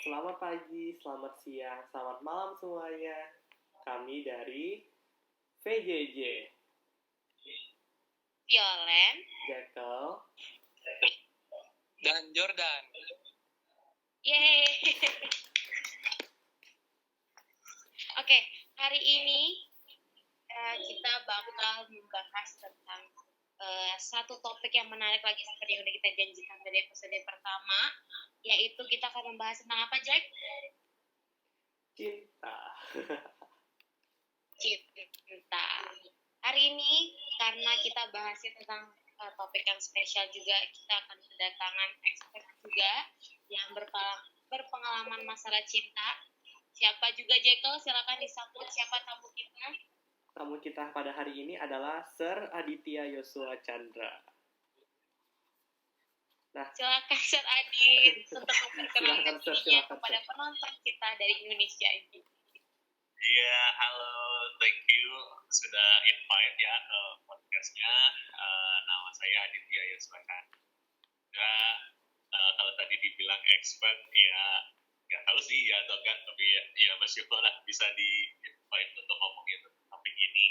Selamat pagi, selamat siang, selamat malam semuanya. Kami dari VJJ, Violen, Jekyll, dan Jordan. yeay. Oke, hari ini kita bakal membahas tentang satu topik yang menarik lagi seperti yang udah kita janjikan dari episode pertama, yaitu kita akan membahas tentang apa, Jack? cinta. Cinta. Hari ini karena kita bahasnya tentang topik yang spesial juga, kita akan kedatangan expert juga yang berpengalaman masalah cinta. Siapa juga, Jekyll? Silakan disambut siapa tamu kita. Tamu kita pada hari ini adalah Sir Aditya Yosua Chandra. Nah, Silakan Sir Adit untuk memperkenalkan Sir, dirinya silakan, kepada Sir. penonton kita dari Indonesia ini. Iya, halo, thank you sudah invite ya ke podcastnya. Nama saya Aditya Yosua Chandra. Kalau tadi dibilang expert, ya nggak tahu sih ya atau enggak, tapi ya bersyukur lah bisa di-invite untuk ngomongin topik ini.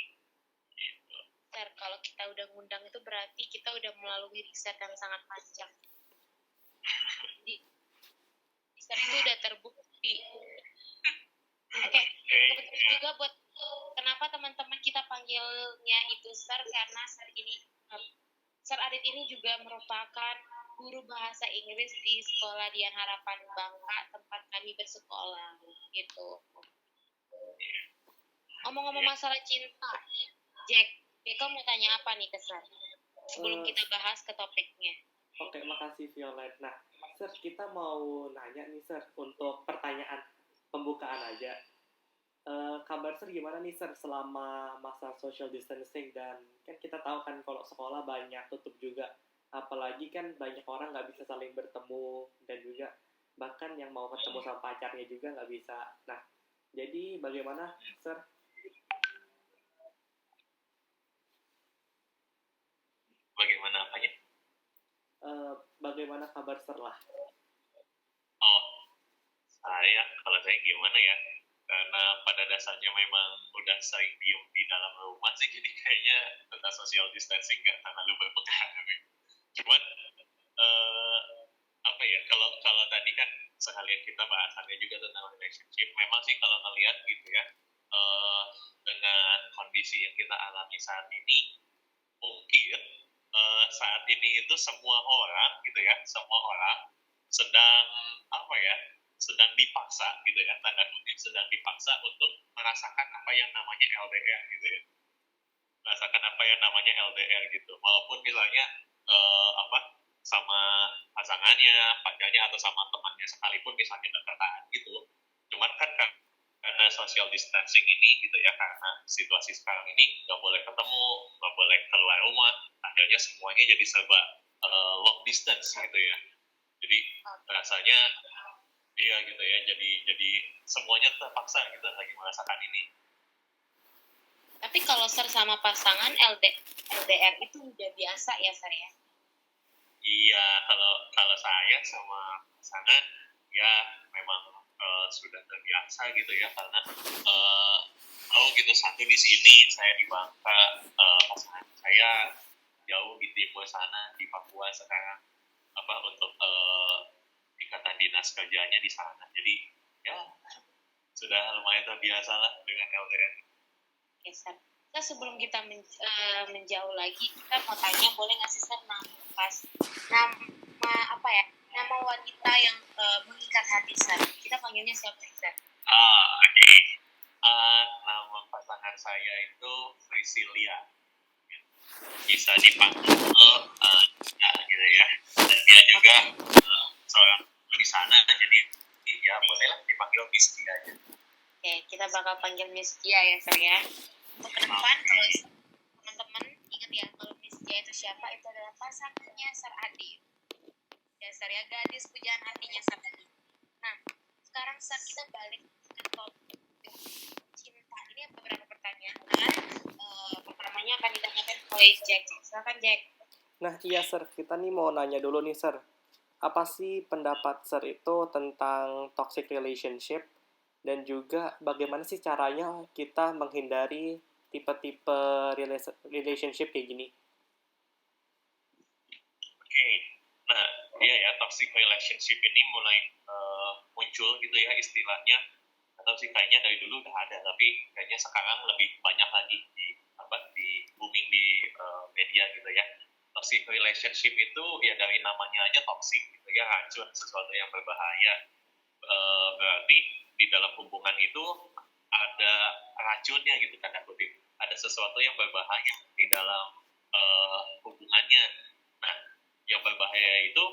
Gitu. Sir, kalau kita udah ngundang itu berarti kita udah melalui riset yang sangat panjang. Riset itu udah terbukti. Oke, kebetulan juga buat kenapa teman-teman kita panggilnya itu Sir, karena Sir Adit ini juga merupakan guru bahasa Inggris di sekolah Dian Harapan Bangka, tempat kami bersekolah gitu. Ngomong-ngomong masalah cinta, Jack, Beko mau tanya apa nih ke Sir? Sebelum kita bahas ke topiknya. Oke, makasih Violet. Nah, Sir, kita mau nanya nih Sir, untuk pertanyaan pembukaan aja. Kabar Sir gimana nih Sir selama masa social distancing, dan kan kita tahu kan kalau sekolah banyak tutup juga, apalagi kan banyak orang nggak bisa saling bertemu, dan juga bahkan yang mau ketemu sama pacarnya juga nggak bisa. Nah, jadi bagaimana Sir? Bagaimana apanya? Bagaimana kabar Sir lah? Kalau saya gimana ya? Karena pada dasarnya memang udah sering diem di dalam rumah sih, jadi kayaknya tentang social distancing nggak terlalu berpengaruh. Cuman apa ya, kalau tadi kan sekalian kita bahasannya juga tentang relationship, memang sih kalau ngelihat gitu ya, dengan kondisi yang kita alami saat ini, mungkin saat ini itu semua orang sedang sedang dipaksa gitu ya, tanda kutip sedang dipaksa untuk merasakan apa yang namanya LDR gitu ya, gitu, walaupun misalnya sama pasangannya, pacarnya atau sama temannya sekalipun misalnya dekatan gitu. Cuman kan karena social distancing ini gitu ya, karena situasi sekarang ini nggak boleh ketemu, nggak boleh keluar rumah, akhirnya semuanya jadi serba long distance gitu ya. Jadi rasanya iya gitu ya, jadi semuanya terpaksa gitu lagi merasakan ini. Tapi kalau Sir sama pasangan LDR itu udah biasa ya Sir ya? Iya, kalau saya sama pasangan ya memang sudah terbiasa gitu ya, karena gitu, satu di sini, saya di Bangka, pasangan saya jauh di timur sana, di Papua sekarang, untuk ikatan dinas kerjanya di sana. Jadi ya sudah lumayan terbiasa lah dengan LDR. Oke, Sir. Nah, sebelum kita menjauh lagi, kita mau tanya, boleh nggak sih Sir nama wanita yang mengikat hati Sir? Kita panggilnya siapa Sir? Oke. Nama pasangan saya itu Priscilia. Bisa dipanggil gitu ya. Dan dia juga seorang di sana, jadi ya bolehlah dipanggil Miss Dia aja. Oke, kita bakal panggil Miss Dia ya Sir ya. Untuk ke depan, kalau teman-teman ingat ya, kalau Miss Dia itu siapa? Itu adalah pasangannya Sir Adit. Ya Sir ya, gadis pujaan hatinya Sir Adit. Nah, sekarang Sir, kita balik ke topik cinta. Ini ada beberapa pertanyaan. Pertamanya akan ditanyakan oleh Jack. Silakan Jack. Nah iya Sir, kita nih mau nanya dulu nih Sir, apa sih pendapat Sir itu tentang toxic relationship dan juga bagaimana sih caranya kita menghindari tipe-tipe relationship kayak gini? Oke, nah iya ya, toxic relationship ini mulai muncul gitu ya istilahnya, atau sih kayaknya dari dulu udah ada, tapi kayaknya sekarang lebih banyak lagi di booming di media gitu ya. Toxic relationship itu ya dari namanya aja toxic gitu ya, racun, sesuatu yang berbahaya. Berarti di dalam hubungan itu ada racunnya gitu, tanda kutip, ada sesuatu yang berbahaya di dalam hubungannya. Nah, yang berbahaya itu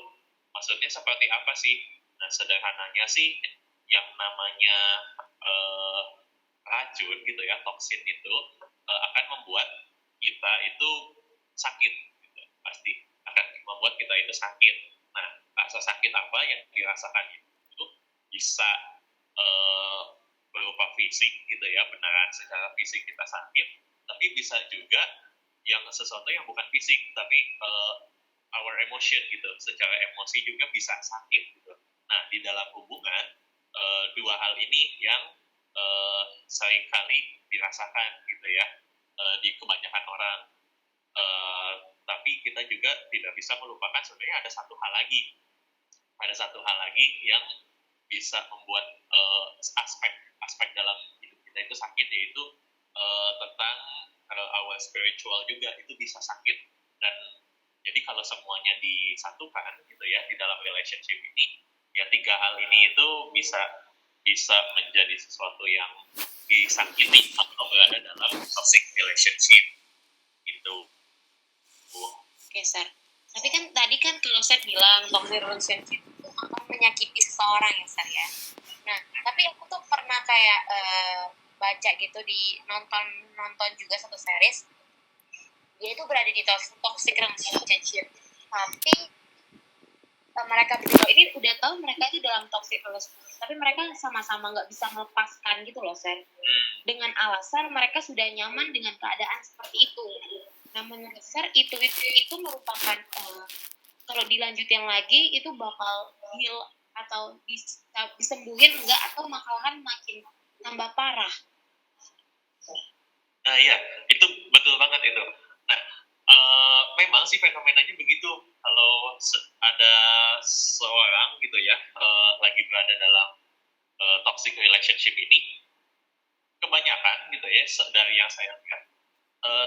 maksudnya seperti apa sih? Nah, sederhananya sih yang namanya uh, racun gitu ya, toksin itu akan membuat kita itu sakit gitu. Pasti akan membuat kita itu sakit. Nah, rasa sakit apa yang dirasakan itu bisa berupa fisik gitu ya, beneran secara fisik kita sakit, tapi bisa juga yang sesuatu yang bukan fisik, tapi our emotion gitu, secara emosi juga bisa sakit gitu. Nah, di dalam hubungan dua hal ini yang seringkali dirasakan gitu ya di kebanyakan orang. Tapi kita juga tidak bisa melupakan sebenarnya ada satu hal lagi yang bisa membuat aspek dalam hidup kita itu sakit, yaitu tentang our spiritual juga itu bisa sakit. Dan jadi kalau semuanya disatukan gitu ya di dalam relationship ini, ya tiga hal ini itu bisa menjadi sesuatu yang disakiti atau berada dalam toxic relationship gitu. Oke, Sar. Tapi kan tadi kan kalau Sar bilang toxic relationship itu akan menyakiti seseorang ya, Sar ya. Nah, tapi aku tuh pernah kayak baca gitu di nonton juga satu series. Dia itu berada di toxic relationship. Tapi mereka berdua ini udah tahu mereka itu dalam toxic relationship, tapi mereka sama-sama nggak bisa melepaskan gitu loh, Sar. Dengan alasan mereka sudah nyaman dengan keadaan seperti itu. Nah, menurut Sar itu merupakan kalau dilanjutin lagi itu bakal heal atau bisa disembuhin enggak, atau malahan makin tambah parah. Nah iya, itu betul banget itu. Nah, memang sih fenomenanya begitu. Kalau ada seorang gitu ya lagi berada dalam toxic relationship ini, kebanyakan gitu ya dari yang saya lihat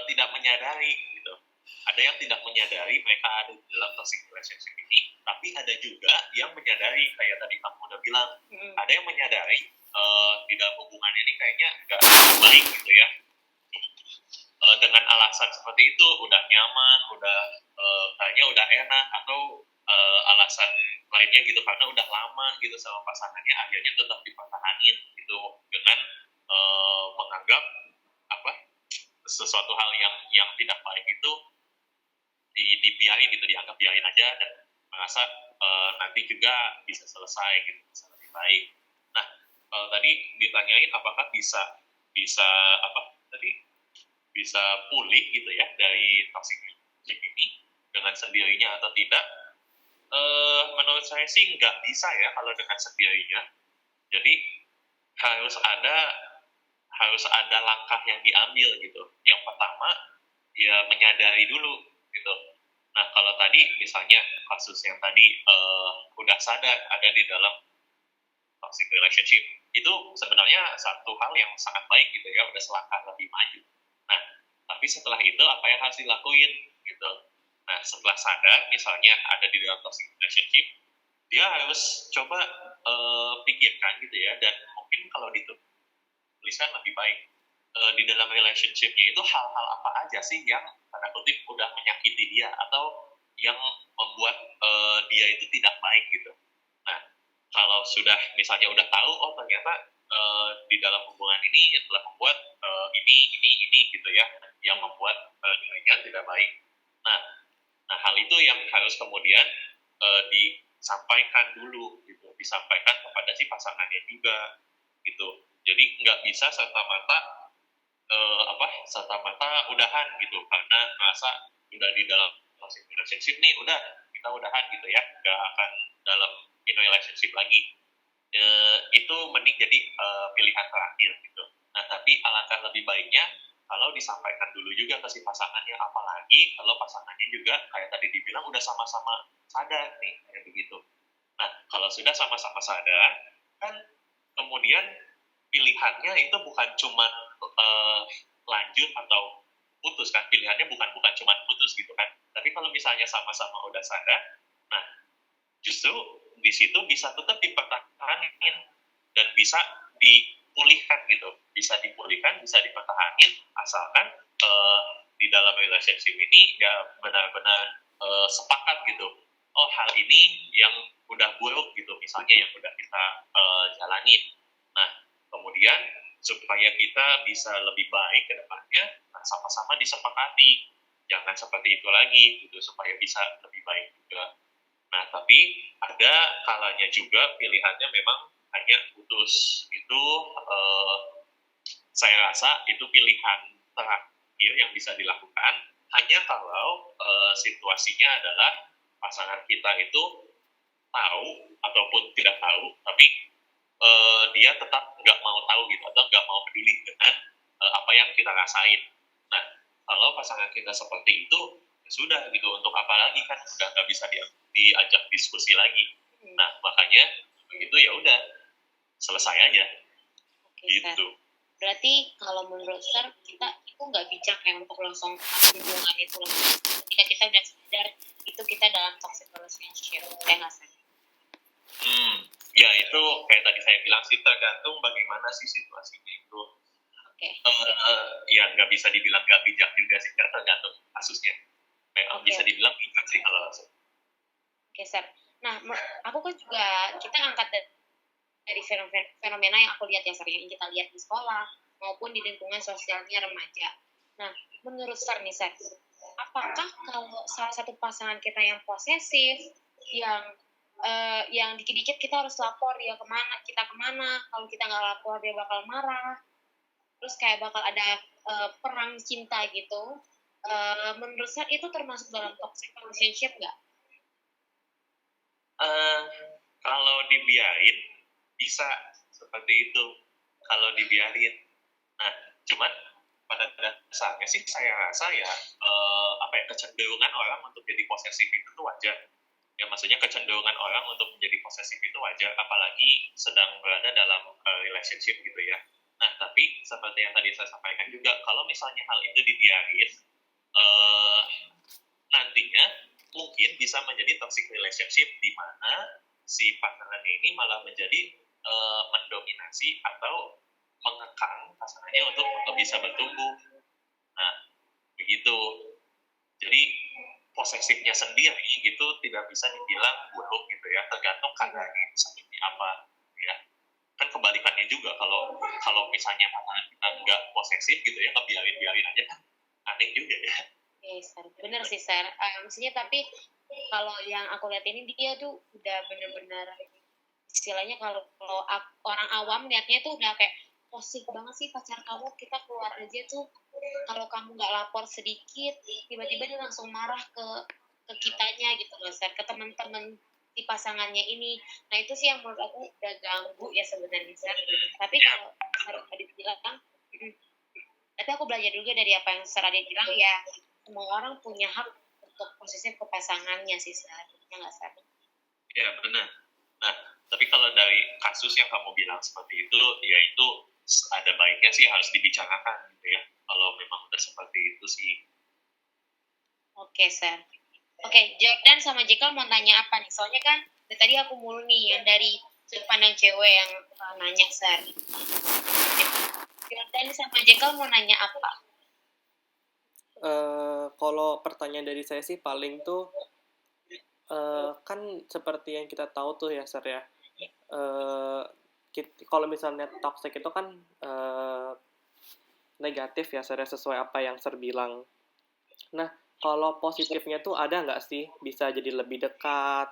tidak menyadari gitu. Ada yang tidak menyadari mereka ada di dalam toxic relationship ini, tapi ada juga yang menyadari, kayak tadi kamu udah bilang, ada yang menyadari di dalam hubungan ini kayaknya nggak baik gitu ya. Dengan alasan seperti itu, udah nyaman, udah kayaknya udah enak, atau alasan lainnya gitu, karena udah lama gitu sama pasangannya, akhirnya tetap dipertahanin gitu dengan menganggap apa sesuatu hal yang tidak baik itu dibiarin gitu, dianggap biarin aja, dan merasa nanti juga bisa selesai gitu, bisa lebih baik. Nah, tadi ditanyain apakah bisa apa tadi bisa pulih gitu ya dari toxic relationship ini dengan sendirinya atau tidak? Menurut saya sih nggak bisa ya kalau dengan sendirinya. Jadi harus ada langkah yang diambil gitu. Yang pertama ya menyadari dulu gitu. Nah, kalau tadi misalnya kasus yang tadi udah sadar ada di dalam toxic relationship, itu sebenarnya satu hal yang sangat baik gitu ya, udah selangkah lebih maju. Nah, tapi setelah itu apa yang harus dilakuin gitu. Nah, setelah sadar misalnya ada di dalam toxic relationship, dia harus coba pikirkan gitu ya, dan mungkin kalau dituliskan lebih baik di dalam relationship-nya itu hal-hal apa aja sih yang tanda kutip udah menyakiti dia atau yang membuat dia itu tidak baik gitu. Nah, kalau sudah misalnya udah tahu, oh ternyata di dalam hubungan ini telah membuat ini gitu ya, yang membuat dirinya tidak baik. Nah, hal itu yang harus kemudian disampaikan dulu gitu, disampaikan kepada si pasangannya juga gitu. Jadi nggak bisa serta-merta udahan gitu karena merasa udah di dalam toxic relationship nih, udah kita kita udahan gitu ya, nggak akan dalam in relationship lagi. Itu mending jadi pilihan terakhir gitu. Nah, tapi alangkah lebih baiknya kalau disampaikan dulu juga ke si pasangannya, apalagi kalau pasangannya juga kayak tadi dibilang udah sama-sama sadar nih, kayak begitu. Nah, kalau sudah sama-sama sadar, kan kemudian pilihannya itu bukan cuma lanjut atau putus kan, pilihannya bukan cuma putus gitu kan. Tapi kalau misalnya sama-sama udah sadar, nah justru di situ bisa tetap dipertahankan dan bisa dipulihkan gitu, bisa dipulihkan, bisa dipertahankan asalkan di dalam relationship ini ya benar-benar sepakat gitu. Oh, hal ini yang udah buruk gitu, misalnya yang udah kita jalanin. Nah, kemudian supaya kita bisa lebih baik ke depannya, nah sama-sama disepakati, jangan seperti itu lagi gitu, supaya bisa lebih baik juga. Nah, tapi ada kalanya juga pilihannya memang hanya putus. Itu saya rasa itu pilihan terakhir yang bisa dilakukan hanya kalau situasinya adalah pasangan kita itu tahu ataupun tidak tahu, tapi dia tetap nggak mau tahu gitu atau nggak mau peduli dengan apa yang kita rasain. Nah, kalau pasangan kita seperti itu, ya sudah gitu, untuk apa lagi kan udah nggak bisa diajak diskusi lagi. Nah, makanya begitu ya udah selesai aja. Oke, Gitu. Berarti kalau menurut Sir, kita itu nggak bijak ya untuk langsung hubungan itu langsung. Ketika kita udah sadar itu kita dalam toxic relationship, ya nggak Sir? Ya itu kayak tadi saya bilang sih, tergantung bagaimana sih situasinya itu. Oke. Ya nggak bisa dibilang nggak bijak juga sih, kan tergantung kasusnya. Memang bisa dibilang bijak sih kalau langsung. Oke, Sir. Nah, aku kan juga, kita angkat dari fenomena yang aku lihat ya, Sir, yang kita lihat di sekolah maupun di lingkungan sosialnya remaja. Nah, menurut Sir nih, Sir, apakah kalau salah satu pasangan kita yang posesif, yang dikit-dikit kita harus lapor dia kemana, kalau kita nggak lapor dia bakal marah, terus kayak bakal ada perang cinta gitu, menurut Sir itu termasuk dalam toxic relationship nggak? Kalau dibiarin bisa seperti itu, kalau dibiarin. Nah, cuman pada dasarnya sih saya rasa ya kecenderungan orang untuk jadi posesif itu tuh wajar. Ya, maksudnya kecenderungan orang untuk menjadi posesif itu wajar, apalagi sedang berada dalam relationship gitu ya. Nah, tapi seperti yang tadi saya sampaikan juga, kalau misalnya hal itu dibiarin, nantinya mungkin bisa menjadi toxic relationship di mana si pasangannya ini malah menjadi mendominasi atau mengekang pasangannya untuk bisa bertumbuh. Nah, begitu. Jadi posesifnya sendiri itu tidak bisa dibilang buruk gitu ya, tergantung keadaannya seperti apa ya. Kan kebalikannya juga, kalau misalnya pasangan kita nggak posesif gitu ya, ngebiarin aja kan aneh juga ya. Sir. Bener sih, Sir. Maksudnya tapi kalau yang aku lihat ini dia tuh udah bener-bener istilahnya kalau orang awam lihatnya tuh udah kayak posik banget sih pacar kamu, kita keluar aja tuh kalau kamu nggak lapor sedikit tiba-tiba dia langsung marah ke kitanya gitu loh, Sir, ke teman-teman di pasangannya ini. Nah itu sih yang menurut aku udah ganggu ya sebenarnya, Sir. Tapi kalau Sir tadi bilang, tapi aku belajar juga dari apa yang Sir tadi bilang ya, semua orang punya hak untuk posisi ke pasangannya sih, Sir. Ya nggak, Sir? Ya benar. Nah, tapi kalau dari kasus yang kamu bilang seperti itu, ya itu ada baiknya sih harus dibicarakan gitu ya, kalau memang udah seperti itu sih. Oke, Sir. Oke, Jordan sama Jekyll mau tanya apa nih? Soalnya kan dari tadi aku mulu nih yang dari sudut pandang cewek yang nanya, Sir. Jordan sama Jekyll mau nanya apa? Kalau pertanyaan dari saya sih paling tuh kan seperti yang kita tahu tuh ya, Sir ya. Kalau misalnya toxic itu kan negatif ya, Sir, sesuai apa yang Sir bilang. Nah, kalau positifnya tuh ada nggak sih? Bisa jadi lebih dekat,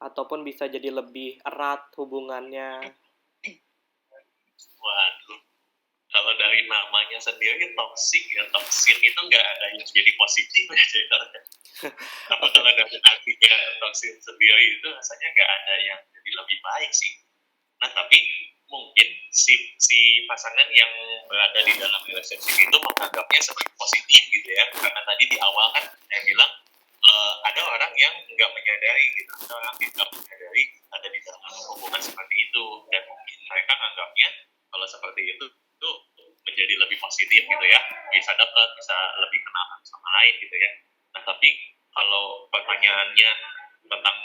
ataupun bisa jadi lebih erat hubungannya. Waduh, kalau dari namanya sendiri toxic ya, toksin itu nggak ada yang jadi positif ya. Apa kalau dari artinya toxic sendiri itu rasanya nggak ada yang jadi lebih baik sih. Nah, tapi mungkin si pasangan yang berada di dalam relationship itu menganggapnya sebagai positif gitu ya. Karena tadi di awal kan saya bilang ada orang yang nggak menyadari gitu, ada orang yang nggak menyadari ada di dalam hubungan seperti itu, dan mungkin mereka anggapnya kalau seperti itu menjadi lebih positif gitu ya, bisa dekat, bisa lebih kenal sama lain gitu ya. Nah, tapi kalau pertanyaannya tentang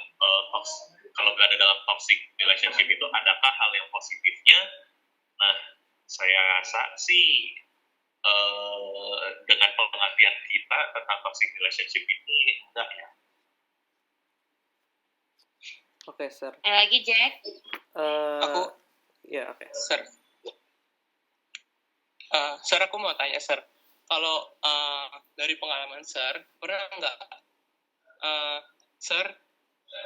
kalau berada dalam toxic relationship itu adakah hal yang positifnya? Nah, saya rasa sih dengan pengertian kita tentang toxic relationship ini enggak ya. Oke, Sir. Lagi Jack. Aku ya oke. Sir. Sir, aku mau tanya, Sir. Kalau dari pengalaman Sir, pernah nggak, Sir,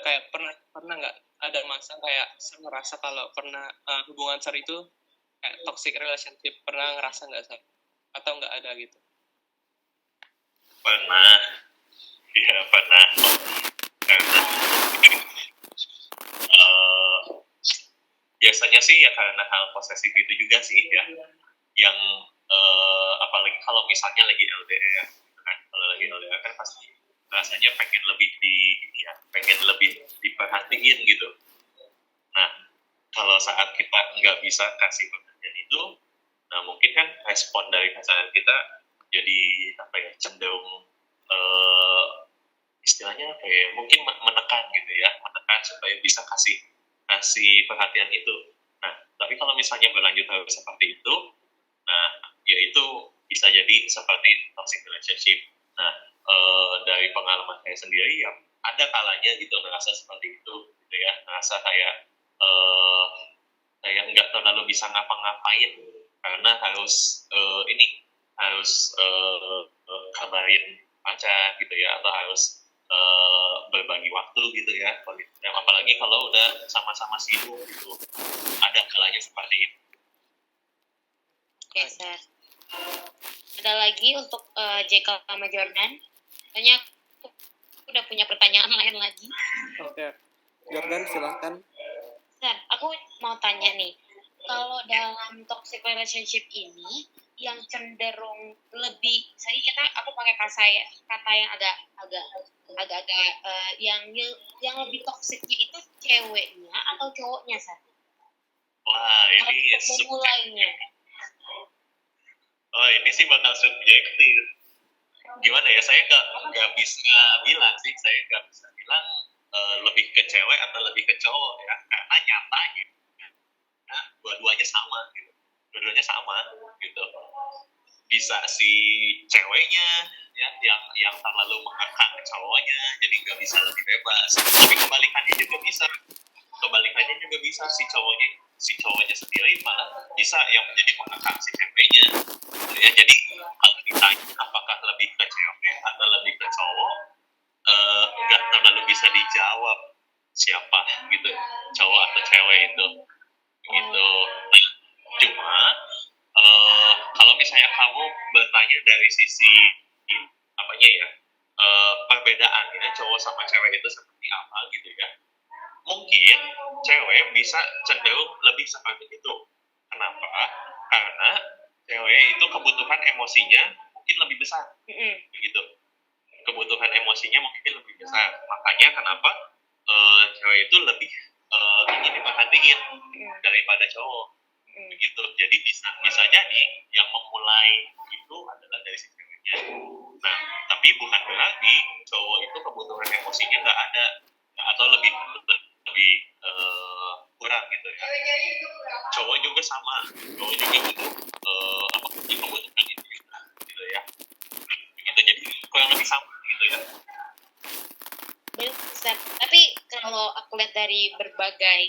kayak pernah nggak ada masa kayak Sir ngerasa kalau pernah hubungan Sir itu kayak toxic relationship, pernah ngerasa nggak, Sir? Atau nggak ada gitu? Pernah. Iya, pernah. Karena biasanya sih ya karena hal posesif itu juga sih ya, yang apalagi kalau misalnya lagi LDR kan, kalau lagi LDR kan pasti rasanya pengen lebih pengen lebih diperhatiin gitu. Nah, kalau saat kita nggak bisa kasih perhatian itu, nah mungkin kan respon dari pasangan kita jadi cenderung istilahnya kayak mungkin menekan gitu ya, menekan supaya bisa kasih perhatian itu. Nah, tapi kalau misalnya berlanjut terus seperti itu, nah ya itu bisa jadi seperti toxic relationship. Nah, dari pengalaman saya sendiri ya ada kalanya gitu ngerasa seperti itu gitu ya, ngerasa kayak kayak nggak terlalu bisa ngapa-ngapain karena harus kabarin pacar gitu ya, atau harus berbagi waktu gitu ya. Apalagi kalau udah sama-sama sibuk gitu, ada kalanya seperti itu. Oke, Sir. Ada lagi untuk JK sama Jordan. Tanya, aku udah punya pertanyaan lain lagi. Oke. Jordan, silahkan. Sir, aku mau tanya nih, kalau dalam toxic relationship ini yang cenderung lebih, aku pakai kata yang agak yang lebih toksiknya itu ceweknya atau cowoknya, Sir? Wah, ini memulainya. Oh, ini sih bakal subjektif. Gimana ya? Saya nggak bisa bilang sih. Saya nggak bisa bilang lebih ke cewek atau lebih ke cowok ya. Karena nyatanya, nah, dua-duanya sama gitu. Dua-duanya sama gitu. Bisa si ceweknya ya yang terlalu mengekang cowoknya, jadi nggak bisa lebih bebas. Tapi kebalikannya juga bisa si cowoknya sendiri malah bisa yang menjadi mengekang si ceweknya. Ya, jadi kalau ditanya apakah lebih ke cewek atau lebih ke cowok, nggak terlalu bisa dijawab siapa gitu, cowok atau cewek itu gitu. Nah, cuma kalau misalnya kamu bertanya dari sisi apanya ya, perbedaannya cowok sama cewek itu seperti apa gitu ya, mungkin cewek bisa cenderung lebih seperti itu. Kenapa? Karena cewek itu kebutuhan emosinya mungkin lebih besar, begitu. Kebutuhan emosinya mungkin lebih besar. Makanya kenapa cewek itu lebih ingin diperhatiin daripada cowok, begitu. Jadi bisa jadi yang memulai itu adalah dari si ceweknya. Nah, tapi bukan berarti cowok itu kebutuhan emosinya nggak ada atau lebih kurang gitu ya. Cowok juga sama, cowok juga butuh kebutuhan itu juga gitu ya. Begitu, jadi kurang lebih sama gitu ya. Besar. Tapi kalau aku lihat dari berbagai,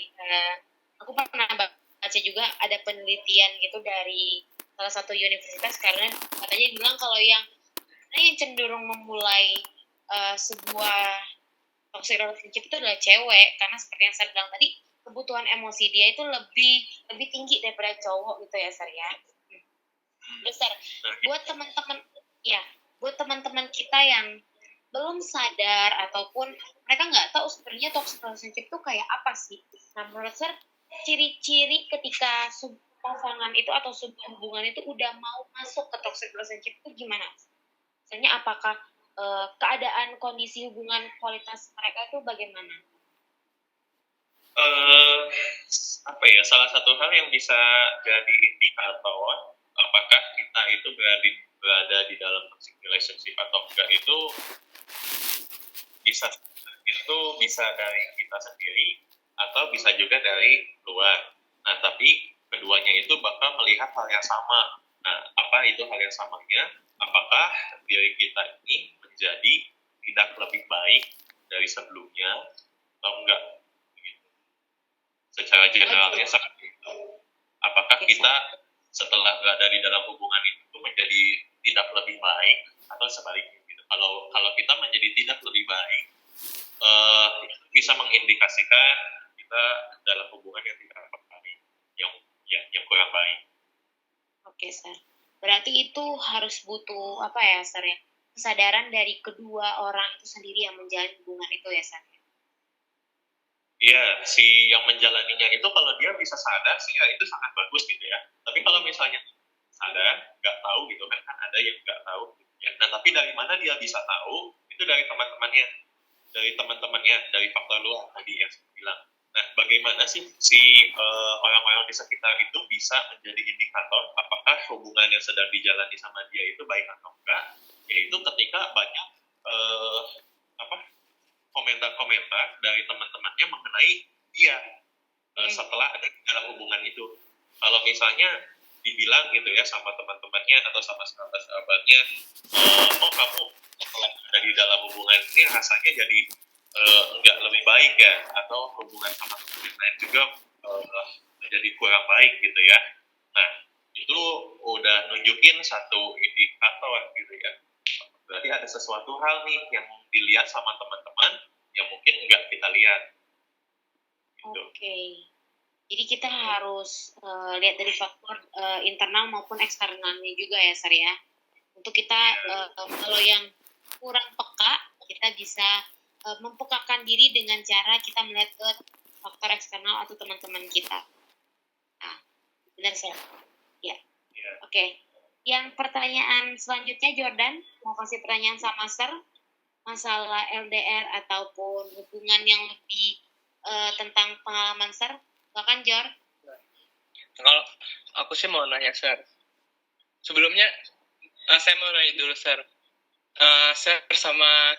aku pernah baca juga ada penelitian gitu dari salah satu universitas, karena katanya bilang kalau yang cenderung memulai sebuah toxic relationship itu adalah cewek, karena seperti yang saya bilang tadi, kebutuhan emosi dia itu lebih tinggi daripada cowok gitu ya, Sar ya. Besar. Buat teman-teman kita yang belum sadar ataupun mereka nggak tahu sebenarnya toxic relationship itu kayak apa sih. Nah, menurut Sir, ciri-ciri ketika pasangan itu atau sebuah hubungan itu udah mau masuk ke toxic relationship itu gimana? Misalnya apakah keadaan kondisi hubungan kualitas mereka itu bagaimana? Apa ya, salah satu hal yang bisa jadi indikator apakah kita itu berada di dalam toxic relationship atau enggak itu bisa dari kita sendiri atau bisa juga dari luar. Nah, tapi keduanya itu bakal melihat hal yang sama. Nah, apa itu hal yang samanya? Apakah diri kita ini menjadi tidak lebih baik dari sebelumnya atau enggak? Begitu. Secara generalnya seperti itu. Apakah kita setelah berada di dalam hubungan itu menjadi tidak lebih baik atau sebaliknya gitu. Kalau kita menjadi tidak lebih baik, bisa mengindikasikan kita dalam hubungan yang tidak baik, yang kurang baik. Oke, Sir. Berarti itu harus butuh apa ya, Sir ya? Kesadaran dari kedua orang itu sendiri yang menjalin hubungan itu ya, Sir. Iya, si yang menjalaninya itu kalau dia bisa sadar sih ya itu sangat bagus gitu ya. Tapi kalau misalnya sadar, nggak tahu gitu kan ada yang nggak tahu. Ya. Nah, tapi dari mana dia bisa tahu? Itu dari teman-temannya, dari faktor luar tadi yang saya bilang. Nah, bagaimana sih si orang-orang di sekitar itu bisa menjadi indikator apakah hubungan yang sedang dijalani sama dia itu baik atau enggak? Yaitu ketika banyak komentar-komentar dari teman-temannya mengenai dia setelah ada di dalam hubungan itu. Kalau misalnya dibilang gitu ya sama teman-temannya atau sama sahabat-sahabatnya, oh kamu setelah ada di dalam hubungan ini rasanya jadi enggak lebih baik ya, atau hubungan sama teman yang lain juga menjadi kurang baik gitu ya. Nah, itu udah nunjukin satu indikator gitu ya. Berarti ada sesuatu hal nih yang dilihat sama teman-teman yang mungkin enggak kita lihat. Gitu. Oke. Jadi kita harus lihat dari faktor internal maupun eksternalnya juga ya, Sar ya. Untuk kita kalau yang kurang peka, kita bisa mempekakan diri dengan cara kita melihat ke faktor eksternal atau teman-teman kita. Nah, benar, Sar? Ya. Oke. Yang pertanyaan selanjutnya, Jordan, mau kasih pertanyaan sama Sar, masalah LDR ataupun hubungan yang lebih tentang pengalaman Sar. Silakan, Jor. Kalau aku sih mau nanya, Sir. Sebelumnya, saya mau nanya dulu, Sir. Sir sama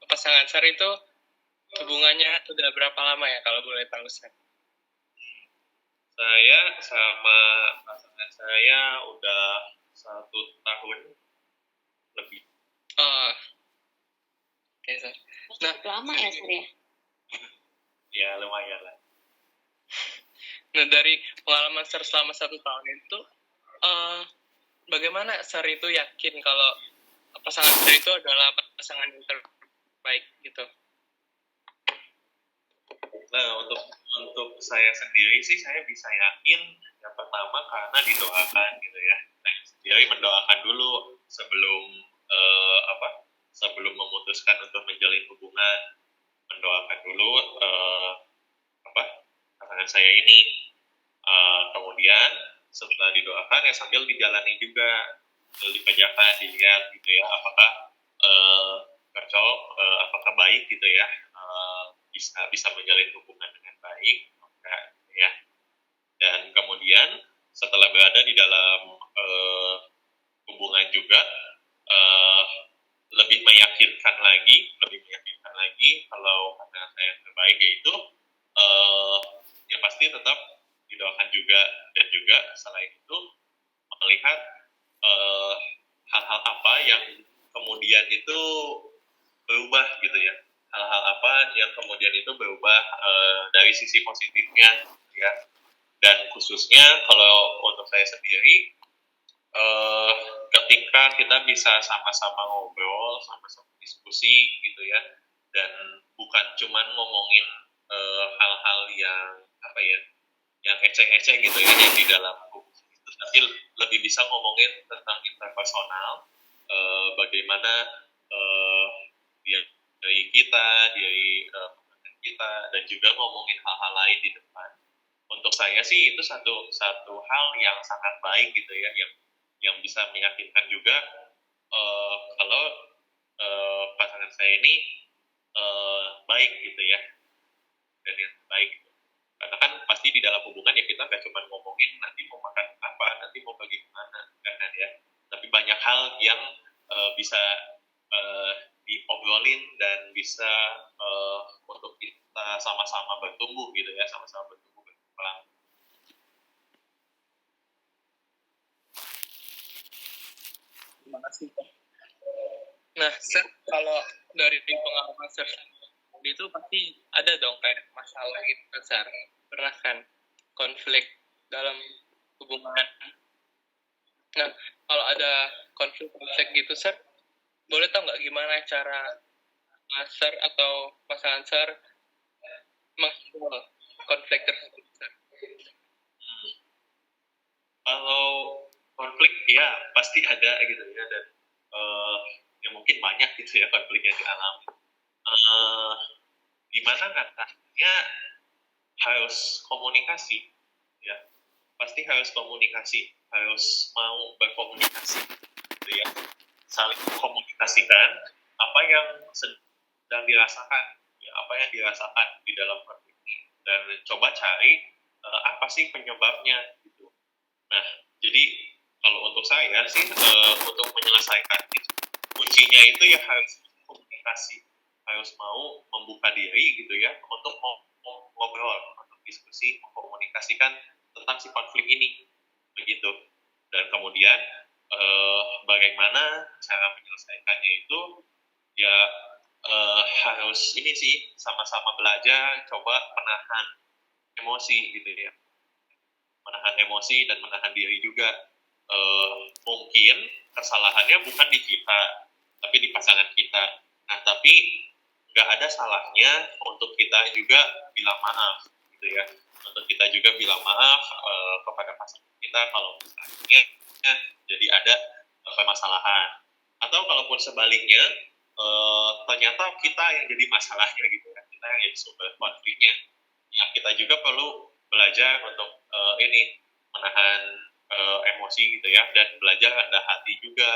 pasangan Sir itu hubungannya udah berapa lama ya, kalau boleh tahu, Sir? Saya sama pasangan saya udah 1 tahun lebih. Oke, Sir. Nah, lama ya, Sir ya? Ya, lumayan lah. Nah, dari pengalaman Sir selama 1 tahun itu, bagaimana Sir itu yakin kalau pasangan Sir itu adalah pasangan yang terbaik gitu? Nah, untuk saya sendiri sih saya bisa yakin yang pertama karena didoakan gitu ya. Nah, sendiri mendoakan dulu sebelum sebelum memutuskan untuk menjalin hubungan, mendoakan dulu pasangan saya ini. Kemudian setelah didoakan ya sambil dijalani juga, dipajakan, dilihat gitu ya apakah cocok, apakah baik gitu ya, bisa menjalin hubungan dengan baik enggak ya. Dan kemudian setelah berada di dalam hubungan juga lebih meyakinkan lagi kalau pasangan saya yang terbaik yaitu ya pasti tetap didoakan juga, dan juga selain itu melihat hal-hal apa yang kemudian itu berubah gitu ya, hal-hal apa yang kemudian itu berubah dari sisi positifnya ya. Dan khususnya kalau untuk saya sendiri ketika kita bisa sama-sama ngobrol, sama-sama diskusi gitu ya, dan bukan cuman ngomongin hal-hal yang yang eceh-eceh gitu ya yang di dalam hubungan itu, tapi lebih bisa ngomongin tentang interpersonal, bagaimana kita, diary pasangan kita, dan juga ngomongin hal-hal lain di depan. Untuk saya sih itu satu hal yang sangat baik gitu ya, yang bisa meyakinkan juga kalau pasangan saya ini baik gitu ya, dan yang baik. Karena kan pasti di dalam hubungan ya kita nggak cuma ngomongin nanti mau makan apa, nanti mau pergi kemana, kan ya. Tapi banyak hal yang bisa diobrolin dan bisa untuk kita sama-sama bertumbuh gitu ya, sama-sama bertumbuh berkembang. Terima kasih. Nah, Sir, kalau dari pengalaman Sir itu pasti ada dong kayak masalah gitu, Sir. Pernah kan konflik dalam hubungan. Nah, kalau ada konflik gitu, Sir, boleh tahu nggak gimana cara Sir atau pasangan Sir menghandle konflik tersebut, Sir? Kalau konflik ya pasti ada gitu ya, dan ya mungkin banyak gitu ya konflik yang dialami. Gimana ngatakannya, harus komunikasi ya, pasti harus komunikasi, harus mau berkomunikasi gitu ya, saling komunikasikan apa yang sedang dirasakan ya, apa yang dirasakan di dalam konflik ini, dan coba cari apa sih penyebabnya gitu. Nah, jadi kalau untuk saya sih untuk menyelesaikan itu, kuncinya itu ya harus komunikasi, harus mau membuka diri gitu ya untuk ngobrol, untuk diskusi, mengkomunikasikan tentang si konflik ini begitu. Dan kemudian bagaimana cara menyelesaikannya itu ya harus ini sih, sama-sama belajar, coba menahan emosi gitu ya, menahan emosi dan menahan diri juga. Mungkin kesalahannya bukan di kita, tapi di pasangan kita. Nah, tapi nggak ada salahnya untuk kita juga bilang maaf, gitu ya. Untuk kita juga bilang maaf kepada pasangan kita kalau misalnya jadi ada permasalahan. Atau kalaupun sebaliknya, ternyata kita yang jadi masalahnya gitu ya, kita yang jadi sumber konfliknya. Ya, kita juga perlu belajar untuk ini menahan emosi gitu ya, dan belajar rendah hati juga,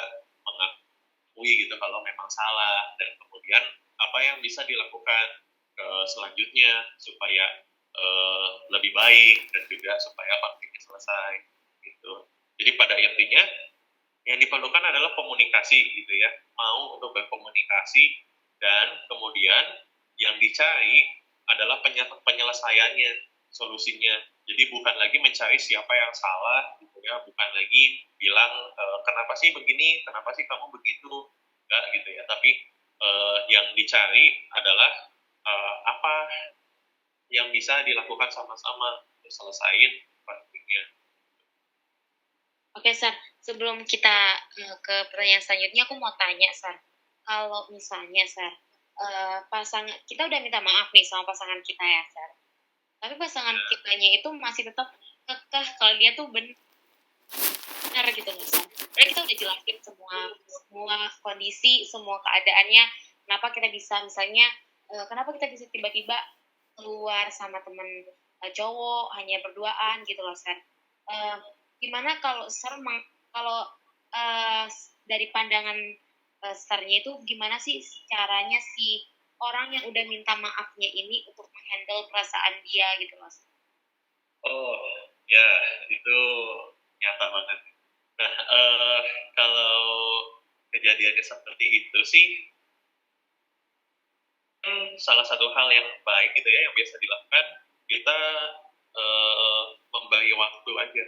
mengakui gitu kalau memang salah, dan kemudian apa yang bisa dilakukan selanjutnya supaya lebih baik dan juga supaya konfliknya selesai gitu. Jadi pada intinya yang diperlukan adalah komunikasi gitu ya, mau untuk berkomunikasi, dan kemudian yang dicari adalah penyelesaiannya, solusinya. Jadi bukan lagi mencari siapa yang salah gitu ya, bukan lagi bilang kenapa sih begini, kenapa sih kamu begitu, enggak gitu ya. Tapi yang dicari adalah apa yang bisa dilakukan sama-sama untuk selesaiin konfliknya. Oke, Sar. Sebelum kita ke pertanyaan selanjutnya, aku mau tanya, Sar. Kalau misalnya, Sar, pasangan kita udah minta maaf nih sama pasangan kita ya, Sar. Tapi pasangan kitanya itu masih tetap kekeh kalau dia tuh benar gitu loh, Sar. Karena kita udah jelasin semua kondisi, semua keadaannya, kenapa kita bisa misalnya, kenapa kita bisa tiba-tiba keluar sama teman cowok hanya berduaan gitu loh, Sar. Gimana kalau Sar kalau dari pandangan Sarnya itu gimana sih caranya si orang yang udah minta maafnya ini untuk menghandle perasaan dia gitu loh? Oh ya, itu nyata banget. Nah, kalau kejadiannya seperti itu sih, salah satu hal yang baik gitu ya yang biasa dilakukan, kita memberi waktu aja,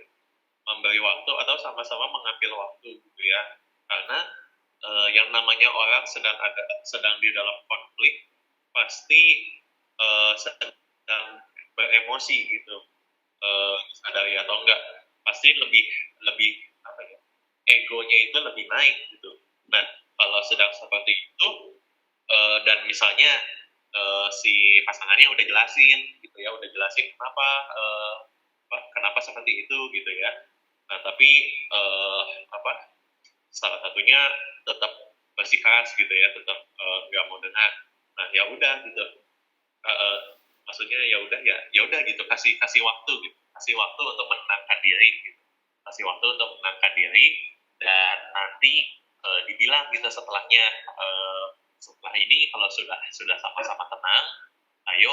memberi waktu atau sama-sama mengambil waktu gitu ya, karena yang namanya orang sedang di dalam konflik pasti sedang beremosi gitu, sadari atau enggak, pasti lebih apa ya, egonya itu lebih naik gitu. Nah, kalau sedang seperti itu dan misalnya si pasangannya udah jelasin gitu ya, udah jelasin kenapa seperti itu gitu ya. Nah, tapi salah satunya tetap bersikeras gitu ya, tetap nggak mau dengar. Nah ya udah gitu. Maksudnya ya udah gitu, kasih waktu gitu, kasih waktu untuk menenangkan diri gitu, kasih waktu untuk menenangkan diri, dan nanti dibilang gitu setelahnya, setelah ini kalau sudah sama-sama tenang, ayo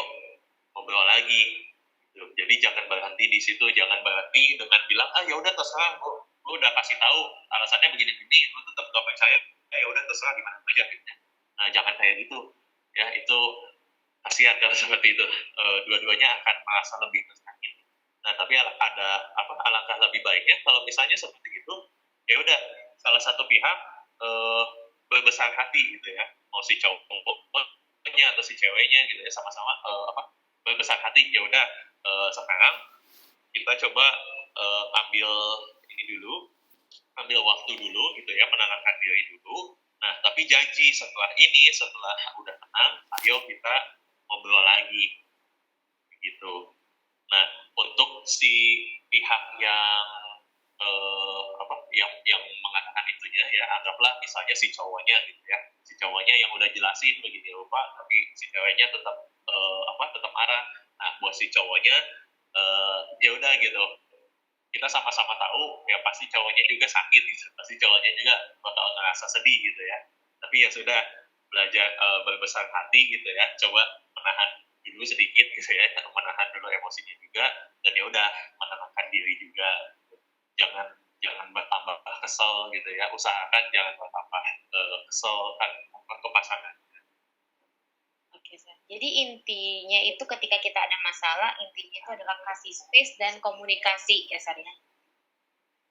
ngobrol lagi gitu. Jadi jangan berhenti di situ, jangan berhenti dengan bilang ya udah terserah, lu udah kasih tahu alasannya begini-begini, lu tetap gak percaya, ya udah terserah gimana aja gitu. Nah jangan kayak gitu ya, itu kasihan kalau seperti itu. Dua-duanya akan merasa lebih tersakiti. Nah tapi ada alangkah lebih baiknya kalau misalnya seperti itu, ya udah salah satu pihak berbesar hati gitu ya, mau si cowoknya atau si ceweknya gitu ya, sama-sama berbesar hati. Ya udah, sekarang kita coba ambil ini dulu, ambil waktu dulu gitu ya, menenangkan diri dulu. Nah tapi janji setelah udah tenang, ayo kita ngobrol lagi gitu. Nah untuk si pihak yang yang mengatakan itunya ya, anggaplah misalnya si cowoknya gitu ya, si cowoknya yang udah jelasin begini rupa, tapi si ceweknya tetap tetap marah. Nah buat si cowoknya, ya udah gitu, kita sama-sama tahu ya pasti cowoknya juga sakit gitu, pasti cowoknya juga bakal ngerasa sedih gitu ya, tapi ya sudah, belajar berbesar hati gitu ya, coba menahan dulu sedikit gitu ya, menahan dulu emosinya juga, dan ya udah menenangkan diri juga, jangan jangan bertambah kesel gitu ya, usahakan jangan bertambah kesel kan ke pasangan. Oke, Sar. Jadi intinya itu ketika kita ada masalah, intinya itu adalah kasih space dan komunikasi ya, Sar ya?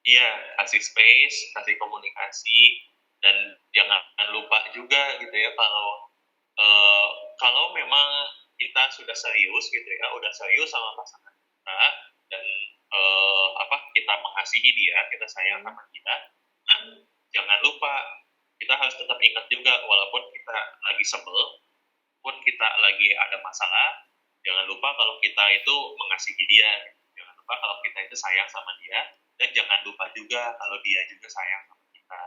Iya, kasih space, kasih komunikasi, dan jangan lupa juga gitu ya, kalau memang kita sudah serius gitu ya, udah serius sama pasangan kita, dan kita mengasihi dia, kita sayang sama dia, nah, jangan lupa kita harus tetap ingat juga, walaupun kita lagi sebel, pun kita lagi ada masalah, jangan lupa kalau kita itu mengasihi dia, jangan lupa kalau kita itu sayang sama dia, dan jangan lupa juga kalau dia juga sayang sama kita.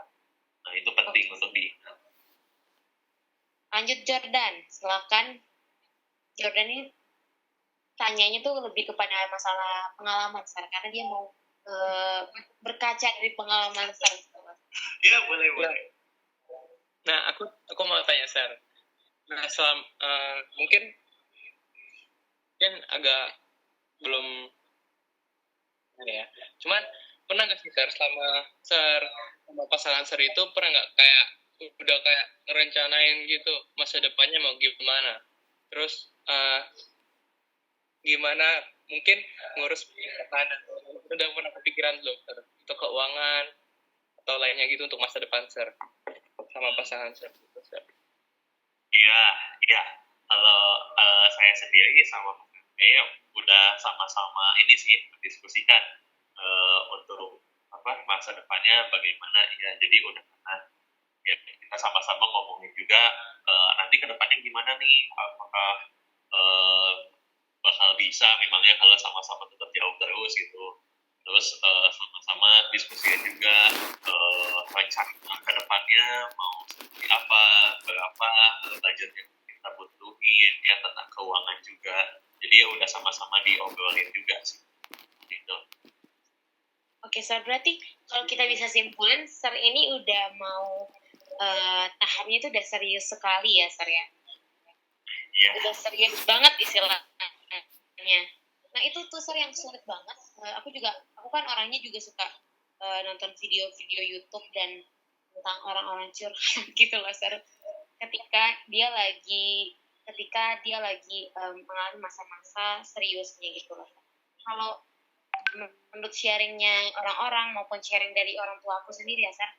Nah itu penting untuk diingat. Lanjut Jordan, silakan. Jordan ini tanyanya tuh lebih kepada masalah pengalaman, Sar, karena dia mau berkaca dari pengalaman Sar. Ya boleh. Nah, aku mau tanya, Sar. Nah, mungkin agak belum ya. Cuman pernah nggak sih, Sar, sama pasangan Sar itu pernah nggak kayak udah kayak ngerencanain gitu masa depannya mau gimana? Terus gimana mungkin ngurus pertahanan? Udah pernah kepikiran belum, Sar? Untuk keuangan atau lainnya gitu untuk masa depan, Sar, sama pasangan Sar? Iya. Kalau saya sendiri sama kayaknya udah sama-sama ini sih mendiskusikan untuk masa depannya bagaimana ya. Jadi udah pernah ya, kita sama-sama ngomongin juga nanti ke depannya gimana nih, apakah bakal bisa memangnya kalau sama-sama tetap jauh terus gitu. Terus sama-sama diskusinya juga rencana ke depannya mau seperti apa, berapa budget yang kita butuhin ya, tentang keuangan juga. Jadi ya udah sama-sama diobrolin juga sih gitu. Oke, Sar, berarti kalau kita bisa simpulin, Sar ini udah mau tahapnya itu udah serius sekali ya, Sar ya? Iya. Udah serius banget istilahnya. Nah itu tuh, Sar, yang sulit banget. Aku kan orangnya juga suka nonton video-video YouTube dan tentang orang-orang curhat gitu loh, Sar. Ketika dia lagi mengalami masa-masa seriusnya gitu loh. Kalau menurut sharingnya orang-orang maupun sharing dari orang tua aku sendiri ya, Sar,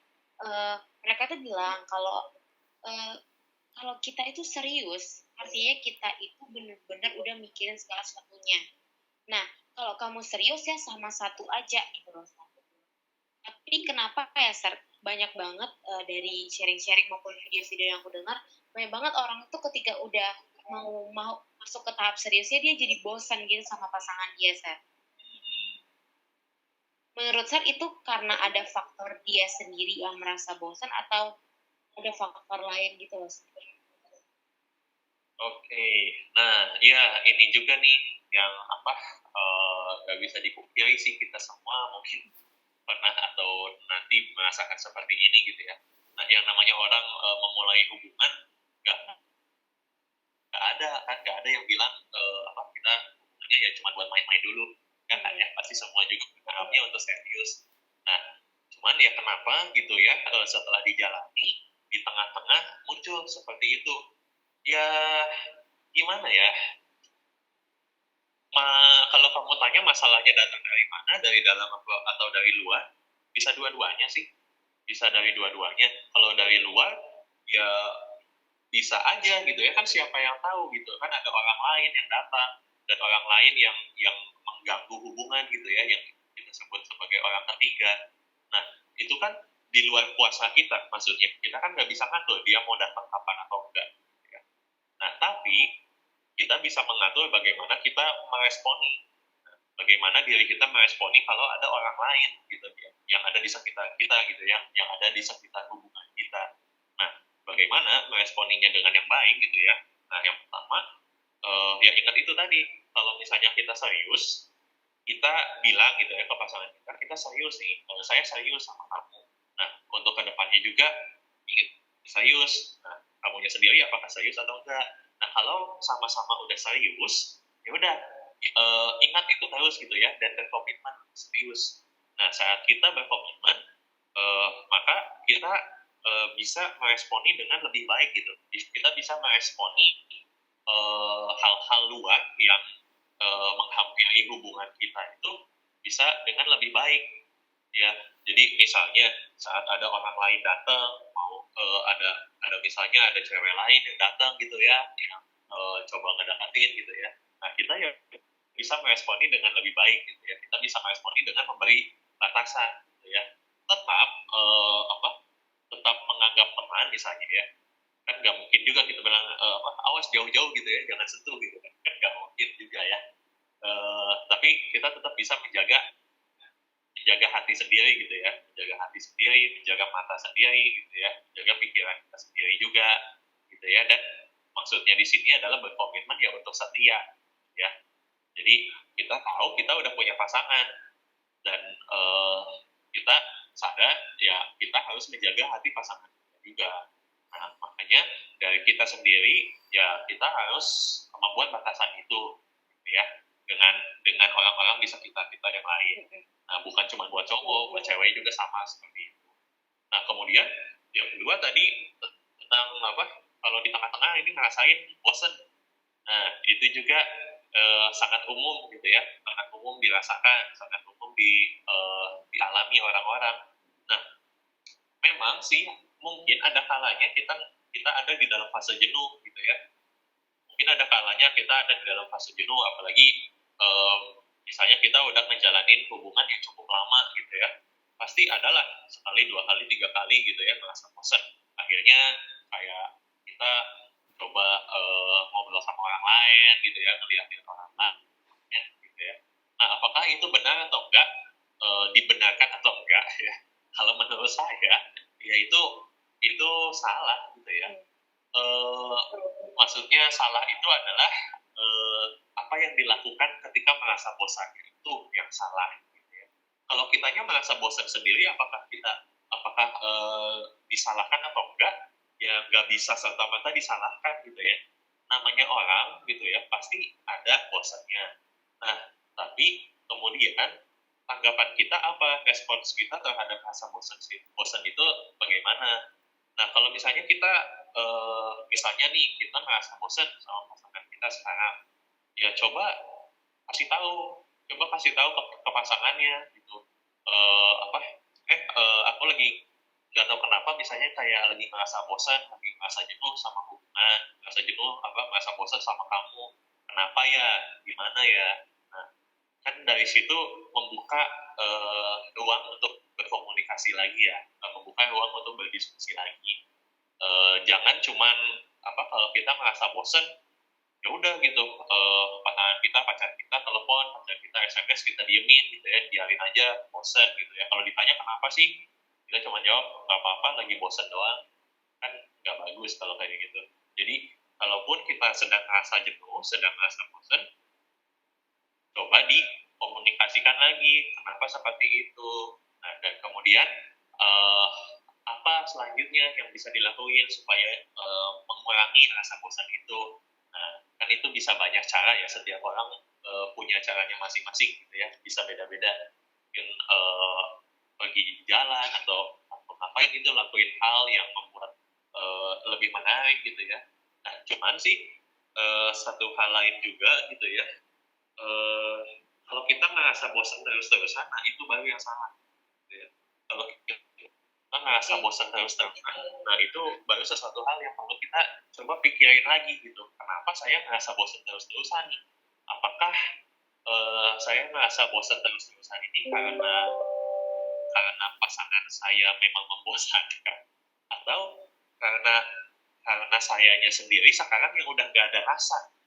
mereka tuh bilang kalau kita itu serius, artinya kita itu benar-benar udah mikirin segala sesuatunya. Nah, kalau kamu serius ya sama satu aja gitu loh, Sar. Tapi kenapa ya, Sar, banyak banget dari sharing-sharing maupun video-video yang aku dengar, banyak banget orang itu ketika udah mau masuk ke tahap seriusnya, dia jadi bosan gitu sama pasangan dia, Sar. Menurut Sar itu karena ada faktor dia sendiri yang merasa bosan atau ada faktor lain gitu loh, Sar? Oke, nah ya ini juga nih yang apa nggak bisa dipungkiri sih, kita semua mungkin pernah atau nanti merasakan seperti ini gitu ya. Nah yang namanya orang memulai hubungan nggak nggak ada kan, nggak ada yang bilang apa kita hubungannya ya cuma buat main-main dulu, kan ya pasti semua juga berharapnya untuk serius. Nah cuman ya kenapa gitu ya setelah dijalani di tengah-tengah muncul seperti itu ya, gimana ya, kalau kamu tanya masalahnya datang dari mana, dari dalam atau dari luar, bisa dua-duanya sih, bisa dari dua-duanya. Kalau dari luar ya bisa aja gitu ya, kan siapa yang tahu gitu kan, ada orang lain yang datang dan orang lain yang mengganggu hubungan gitu ya, yang kita sebut sebagai orang ketiga. Nah itu kan di luar kuasa kita, maksudnya kita kan nggak bisa ngatur dia mau datang kapan atau enggak ya. Nah tapi kita bisa mengatur bagaimana kita meresponi, bagaimana diri kita meresponi kalau ada orang lain gitu ya, yang ada di sekitar kita gitu ya, yang ada di sekitar hubungan kita. Nah bagaimana meresponinya dengan yang baik gitu ya. Nah yang pertama ya ingat itu tadi, kalau misalnya kita serius, kita bilang gitu ya ke pasangan kita, kita serius nih, kalau saya serius sama kamu. Nah untuk kedepannya juga ingin serius. Nah kamunya sendiri apakah serius atau enggak. Nah kalau sama-sama udah serius, ya udah ingat itu terus gitu ya, dan berkomitmen serius. Nah saat kita berkomitmen, maka kita bisa meresponi dengan lebih baik gitu. Kita bisa meresponi hal-hal luar yang menghampiri hubungan kita itu bisa dengan lebih baik ya. Jadi misalnya saat ada orang lain datang, mau ada misalnya ada cewek lain yang datang gitu ya, yang coba ngedeketin gitu ya. Nah kita ya bisa meresponi dengan lebih baik gitu ya. Kita bisa meresponi dengan memberi batasan gitu ya. Tetap tetap menganggap teman misalnya ya. Kan nggak mungkin juga kita bilang awas jauh-jauh gitu ya, jangan sentuh gitu kan. Kan nggak mungkin juga ya. Tapi kita tetap bisa menjaga hati sendiri gitu ya, menjaga hati sendiri, menjaga mata sendiri gitu ya, menjaga pikiran kita sendiri juga gitu ya. Dan maksudnya di sini adalah berkomitmen ya untuk setia ya. Jadi kita tahu kita udah punya pasangan, dan kita sadar ya kita harus menjaga hati pasangan kita juga. Nah makanya dari kita sendiri ya kita harus membuat batasan itu gitu ya, dengan orang-orang di sekitar kita yang lain. Nah bukan cuma buat cowok, buat cewek juga sama seperti itu. Nah kemudian yang kedua tadi tentang apa, kalau di tengah-tengah ini ngerasain bosen. Nah itu juga sangat umum gitu ya, sangat umum dirasakan, sangat umum dialami orang-orang. Nah memang sih mungkin ada kalanya kita kita ada di dalam fase jenuh gitu ya. Mungkin ada kalanya kita ada di dalam fase jenuh, apalagi misalnya kita udah ngejalanin hubungan yang cukup lama gitu ya, pasti adalah sekali, dua kali, tiga kali gitu ya merasa bosan. Akhirnya kayak kita coba ngobrol sama orang lain gitu ya, ngeliatin orang lain gitu ya. Nah apakah itu benar atau enggak, dibenarkan atau enggak ya? Kalau menurut saya ya itu salah gitu ya. Maksudnya salah itu adalah apa yang dilakukan ketika merasa bosan, itu yang salah gitu ya. Kalau kitanya merasa bosan sendiri, apakah disalahkan atau enggak, ya nggak bisa serta merta disalahkan gitu ya. Namanya orang gitu ya pasti ada bosannya. Nah tapi kemudian tanggapan kita apa, respons kita terhadap rasa bosan itu bagaimana. Nah kalau misalnya kita misalnya nih kita merasa bosan sama pasangan kita sekarang, ya kasih tahu ke pasangannya gitu. Apa aku lagi nggak tahu kenapa misalnya kayak lagi merasa bosan, lagi merasa jenuh sama hubungan, merasa bosan sama kamu, kenapa ya, gimana ya. Nah kan dari situ membuka ruang untuk berkomunikasi lagi ya, membuka ruang untuk berdiskusi lagi. Jangan cuman kalau kita merasa bosan ya udah gitu, pacar kita telepon, pacar kita SMS, kita diemin gitu ya, biarin aja, bosan gitu ya. Kalau ditanya kenapa sih, kita cuma jawab nggak apa-apa, lagi bosan doang, kan nggak bagus kalau kayak gitu. Jadi kalaupun kita sedang merasa jenuh, sedang merasa bosan, coba dikomunikasikan lagi kenapa seperti itu. Nah, dan kemudian eh, apa selanjutnya yang bisa dilakuin supaya mengurangi rasa bosan itu. Nah, kan itu bisa banyak cara ya, setiap orang punya caranya masing-masing gitu ya, bisa beda-beda. Mungkin pergi jalan atau ngapain gitu, lakuin hal yang membuat lebih menarik gitu ya. Nah, cuman sih satu hal lain juga gitu ya, kalau kita ngerasa bosan terus-terusan, nah itu baru yang salah gitu ya. Kalau kita ngerasa bosan terus-terusan, nah itu baru sesuatu hal yang perlu kita coba pikirin lagi gitu, kenapa saya ngerasa bosan terus-terusan nih. Apakah saya ngerasa bosan terus-terusan ini karena pasangan saya memang membosankan, atau karena sayanya sendiri sekarang yang udah gak ada rasa.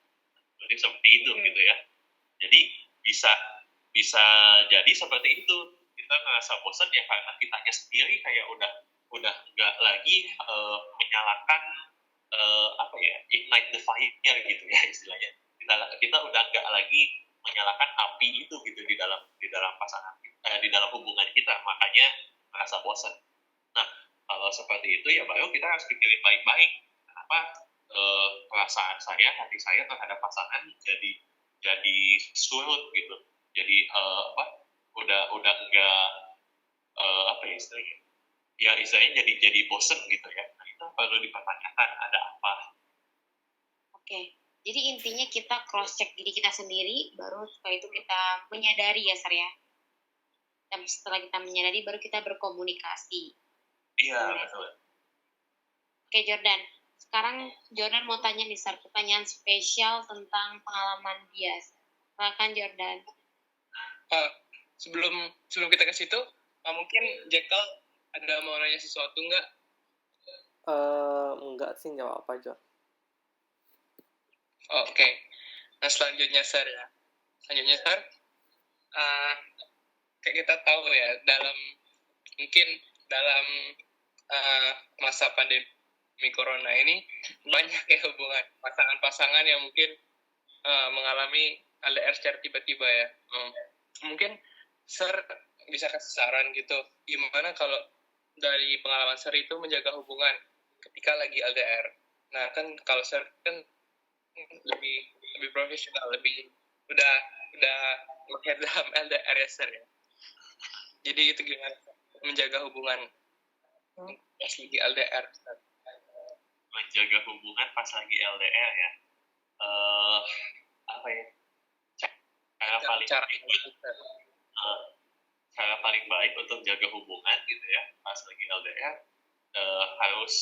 Jadi seperti itu gitu ya. Jadi bisa jadi seperti itu, kita ngerasa bosan ya karena kitanya sendiri kayak udah nggak lagi menyalakan apa ya, ignite the fire gitu ya istilahnya. Kita udah nggak lagi menyalakan api itu gitu di dalam pasangan di dalam hubungan kita, makanya merasa bosan. Nah, kalau seperti itu ya baru kita harus pikirin baik-baik kenapa perasaan saya, hati saya terhadap pasangan jadi surut gitu, jadi udah enggak apa ya istilahnya, ya istilahnya jadi bosen gitu ya. Nah, itu perlu dipertanyakan ada apa. Oke, jadi intinya kita cross check diri kita sendiri, baru setelah itu kita menyadari ya Sar ya. Dan setelah kita menyadari baru kita berkomunikasi. Iya betul. Oke Jordan, sekarang Jordan mau tanya nih Sar, pertanyaan spesial tentang pengalaman dia. Silakan Jordan. Sebelum kita ke situ, mungkin Jekyll ada mau nanya sesuatu nggak? Enggak sih, nggak apa-apa Jo. Oke. Nah selanjutnya Sar ya. Kayak kita tahu ya, mungkin dalam masa pandemi corona ini banyak ya hubungan pasangan-pasangan yang mungkin mengalami LDR secara tiba-tiba ya. Mungkin Sir bisa kasih saran gitu, gimana kalau dari pengalaman Sir itu menjaga hubungan ketika lagi LDR. Nah kan kalau Sir kan lebih profesional, lebih udah mahir dalam LDR ya Sir ya. Jadi itu gimana menjaga hubungan pas lagi LDR? Menjaga hubungan pas lagi LDR ya, apa ya, cara paling baik untuk jaga hubungan gitu ya pas lagi LDR, harus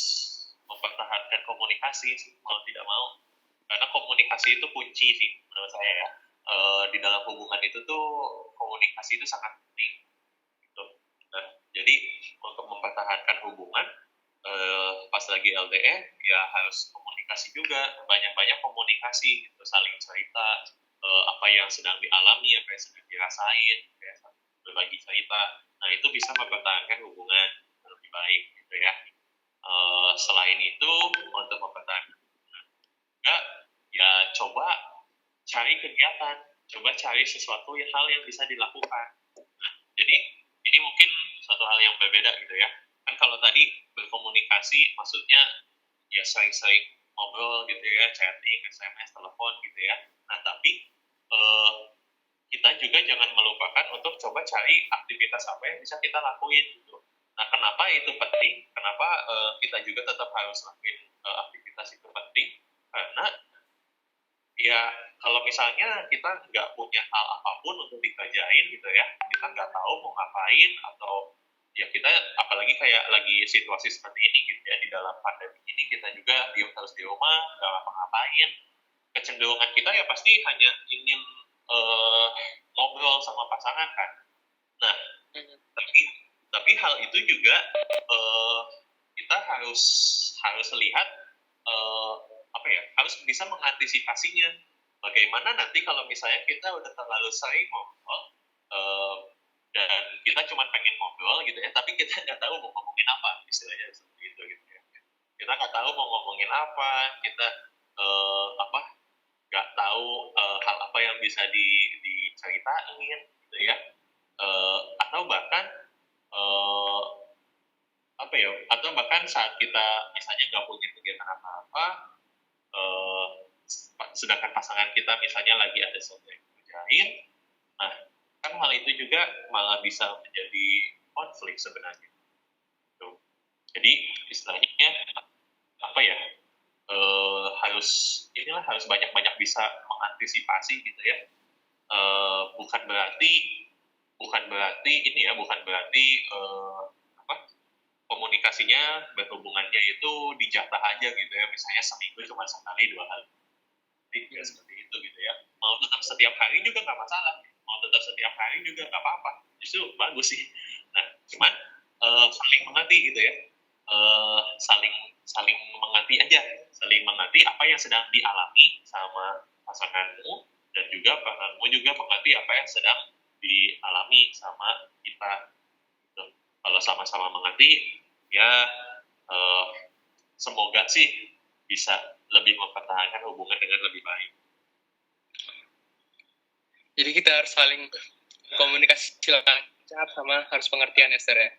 mempertahankan komunikasi sih, mau tidak mau, karena komunikasi itu kunci sih menurut saya ya. Di dalam hubungan itu tuh komunikasi itu sangat penting gitu. Nah, jadi untuk mempertahankan hubungan pas lagi LDR ya harus komunikasi juga, banyak-banyak komunikasi gitu, saling cerita apa yang sedang dialami, apa yang sedang dirasain, kayak berbagi cerita. Nah itu bisa mempertahankan hubungan lebih baik gitu ya. Selain itu untuk mempertahankan hubungan, ya coba cari kegiatan, coba cari sesuatu hal yang bisa dilakukan. Nah, jadi ini mungkin suatu hal yang berbeda gitu ya. Kan kalau tadi berkomunikasi maksudnya ya sering-sering ngobrol gitu ya, chatting, SMS, telepon gitu ya. Nah tapi kita juga jangan melupakan untuk coba cari aktivitas apa yang bisa kita lakuin gitu. Nah kenapa itu penting? Kenapa kita juga tetap harus lakuin aktivitas itu penting? Karena ya kalau misalnya kita nggak punya hal apapun untuk dikerjain gitu ya, kita nggak tahu mau ngapain, atau ya kita apalagi kayak lagi situasi seperti ini gitu ya, di dalam pandemi ini kita juga diam terus di rumah, nggak ngapa-ngapain, kecenderungan kita ya pasti hanya ingin ngobrol sama pasangan kan. Nah tapi hal itu juga kita harus lihat apa ya, harus bisa mengantisipasinya. Bagaimana nanti kalau misalnya kita udah terlalu sering ngobrol dan kita cuma pengen ngobrol gitu ya, tapi kita nggak tahu mau ngomongin apa, istilahnya seperti itu gitu ya. Kita nggak tahu mau ngomongin apa, kita apa nggak tahu hal apa yang bisa diceritain gitu ya. Atau bahkan eh, apa ya, atau bahkan saat kita misalnya nggak punya kegiatan apa-apa, eh, sedangkan pasangan kita misalnya lagi ada sesuatu yang dikerjain, nah kan hal itu juga malah bisa menjadi konflik sebenarnya. Tuh. Jadi istilahnya apa ya, harus harus banyak-banyak bisa mengantisipasi gitu ya. Bukan berarti ini ya, bukan berarti apa, komunikasinya berhubungannya itu dijatah aja gitu ya, misalnya seminggu cuma sekali 2 kali, tidak seperti itu gitu ya. Mau tetap setiap hari juga nggak masalah, mau tetap setiap hari juga nggak apa-apa, justru bagus sih. Nah cuman saling mengerti gitu ya. Saling saling mengerti aja, saling mengerti apa yang sedang dialami sama pasanganmu, dan juga pasanganmu juga mengerti apa yang sedang dialami sama kita. Gitu. Kalau sama-sama mengerti, ya semoga sih bisa lebih mempertahankan hubungan dengan lebih baik. Jadi kita harus saling komunikasi lancar sama harus pengertian ya, Sir ya.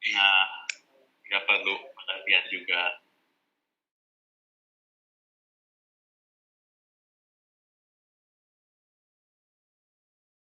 Ya, nggak perlu pengertian juga.